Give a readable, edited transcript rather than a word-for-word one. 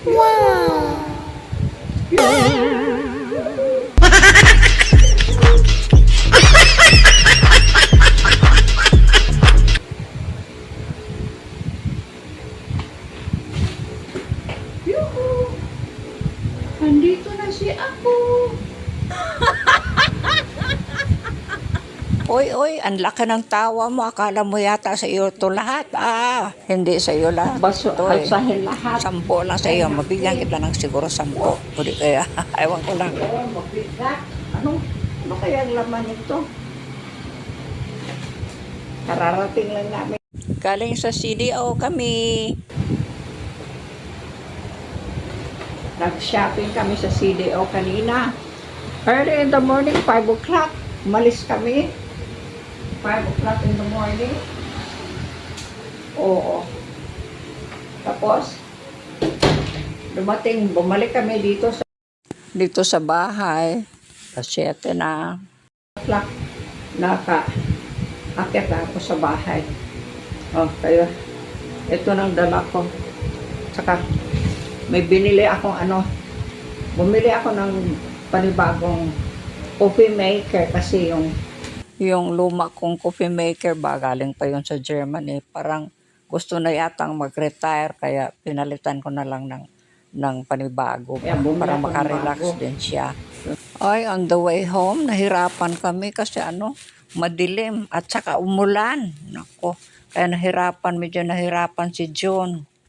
Wow! Yuhu! Andito na si Apo. Oy, ang laki ng tawa mo. Akala mo yata sa iyo to lahat. Hindi sa iyo lahat. Baso, Ito eh. alsahin lahat. 10 lang sa iyo. Mabigyan kita ng siguro 10. O di kaya, ewan ko lang. Oh, mabigat. Ano kaya ang laman nito? Kararating lang namin. Galing sa CDO kami. Nag-shopping kami sa CDO kanina. Early in the morning, 5 o'clock. Umalis kami. 5 o'clock in the morning. Oo. Tapos, bumalik kami dito sa bahay. Alas 7 na. o'clock. Akit na ako sa bahay. Kaya, ito nang dala ko. Saka, may bumili ako ng panibagong coffee maker kasi Yung luma kong coffee maker ba, galing pa yun sa Germany. Parang gusto na yatang mag-retire, kaya pinalitan ko na lang ng panibago para makarelax din siya. Ay, on the way home, nahirapan kami kasi madilim at saka umulan. Nako, kaya medyo nahirapan si John.